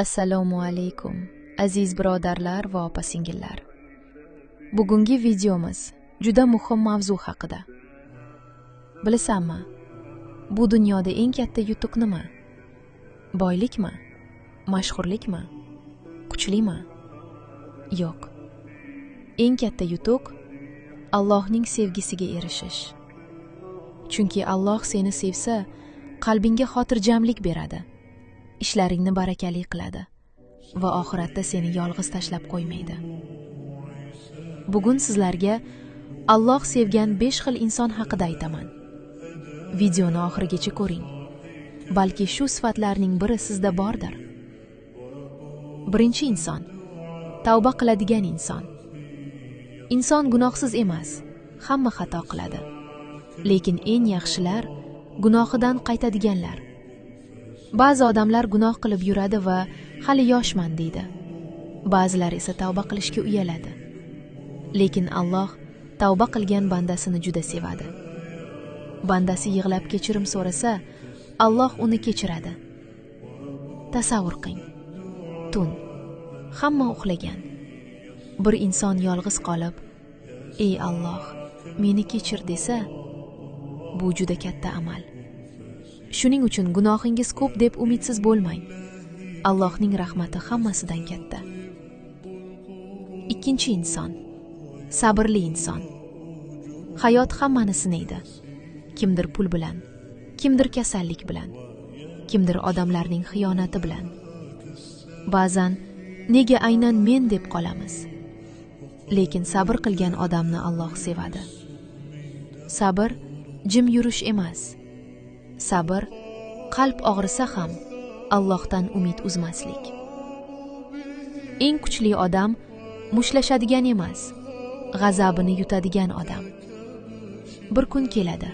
Assalomu alaykum, aziz birodarlar va opa-singillar. Bugungi videomiz juda muhim mavzu haqida. Bilasanmi, bu dunyoda eng katta yutuq nima? Boylikmi? Mashhurlikmi? Kuchlimi? Yo'q. Eng katta yutuq Allohning sevgisiga erishish. Chunki Alloh seni sevsa, qalbingga xotirjamlik beradi. Ishlaringni barakali qiladi va oxiratda seni yolg'iz tashlab qo'ymaydi. Bugun sizlarga Alloh sevgan 5 xil inson haqida aytaman. Videoni oxirigacha ko'ring. Balki shu sifatlarning biri sizda bordir. Birinchi inson tavba qiladigan inson. Inson gunohsiz emas, hamma xato qiladi. Lekin eng yaxshilar gunohidan qaytadiganlar. Ba'zi odamlar gunoh qilib yuradi va hali yoshman deydi. Ba'zilar esa tavba qilishga uyaladi. Lekin Alloh tavba qilgan bandasini juda sevadi. Bandasi yig'lab kechirim so'rasa, Alloh uni kechiradi. Tasavvur qiling. Tun. Hamma uxlagan. Bir inson yolg'iz qolib, "Ey Alloh, meni kechir" desa, bu juda katta amal. Shuning uchun gunohingiz ko'p deb umidsiz bo'lmang. Allohning rahmati hammasidan katta. Ikkinchi inson sabrli inson. Hayot hammani sinaydi. Kimdir pul bilan, kimdir kasallik bilan, kimdir odamlarning xiyonati bilan. Ba'zan nega aynan men deb qolamiz. Lekin sabr qilgan odamni Alloh sevadi. Sabr jim yurish emas. Sabr qalb og'risa ham Allohdan umid uzmaslik. Eng kuchli odam mushlashadigan emas, g'azabini yutadigan odam. Bir kun keladi.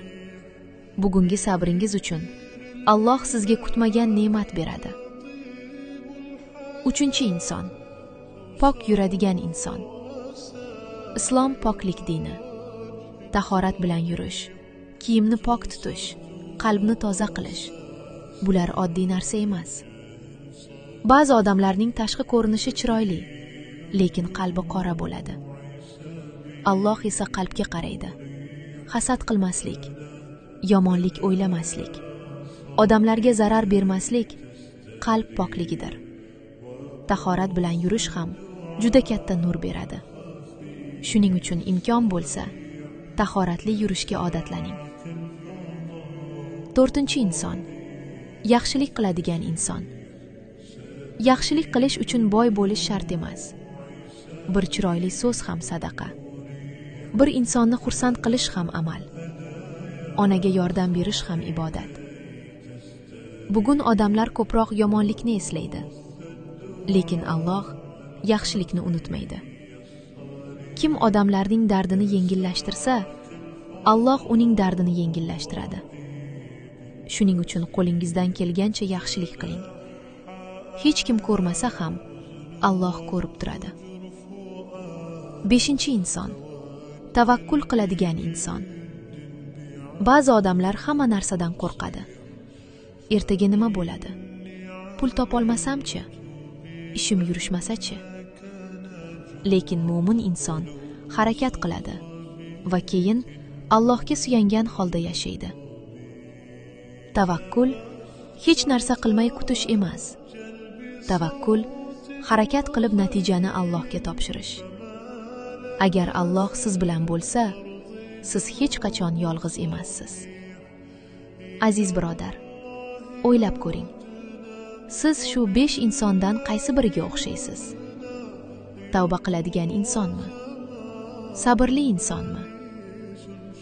Bugungi sabringiz uchun Alloh sizga kutmagan ne'mat beradi. Uchinchi inson pok yuradigan inson. Islom poklik dini. Tahorat bilan yurish, kiyimni pok tutish, qalbni toza qilish. Bular oddiy narsa emas. Ba'zi odamlarning tashqi ko'rinishi chiroyli, lekin qalbi qora bo'ladi. Alloh esa qalbga qaraydi. Hasad qilmaslik, yomonlik o'ylamaslik, odamlarga zarar bermaslik qalb pokligidir. Tahorat bilan yurish ham juda katta nur beradi. Shuning uchun imkon bo'lsa, tahoratli yurishga odatlaning. To'rtinchi inson yaxshilik qiladigan inson. Yaxshilik qilish uchun boy bo'lish shart emas. Bir chiroyli so'z ham sadaqa. Bir insonni xursand qilish ham amal. Onaga yordam berish ham ibodat. Bugun odamlar ko'proq yomonlikni eslaydi. Lekin Alloh yaxshilikni unutmaydi. Kim odamlarning dardini yengillashtirsa, Alloh uning dardini yengillashtiradi. Shuning uchun qo'lingizdan kelgancha yaxshilik qiling. Hech kim ko'rmasa ham Alloh ko'rib turadi. Beshinchi inson tavakkul qiladigan inson. Ba'zi odamlar hamma narsadan qo'rqadi. Ertaga nima bo'ladi? Pul topolmasam-chi? Ishim yurishmasa-chi? Lekin mo'min inson harakat qiladi va keyin Allohga suyangan holda yashaydi. Tavakkul hech narsa qilmay kutish emas. Tavakkul harakat qilib natijani Allohga topshirish. Agar Alloh siz bilan bo'lsa, siz hech qachon yolg'iz emassiz. Aziz birodar, o'ylab ko'ring. Siz shu 5 insondan qaysi biriga o'xshaysiz? Tavba qiladigan insonmi? Sabrli insonmi?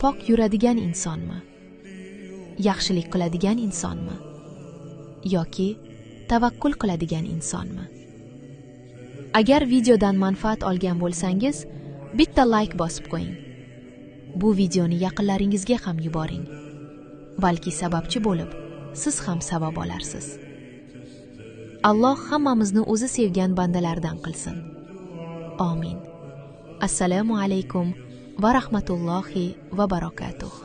Pok yuradigan insonmi? Yaxshilik qiladigan insonmi? Yoki tavakkul qiladigan insonmi? Agar videodan manfaat olgan bo'lsangiz, bitta like bosib qo'ying. Bu videoni yaqinlaringizga ham yuboring. Balki sababchi bo'lib, siz ham savob olarsiz. Alloh hammamizni o'zi sevgan bandalardan qilsin. Amin. Assalomu alaykum va rahmatullohi va barakatuh.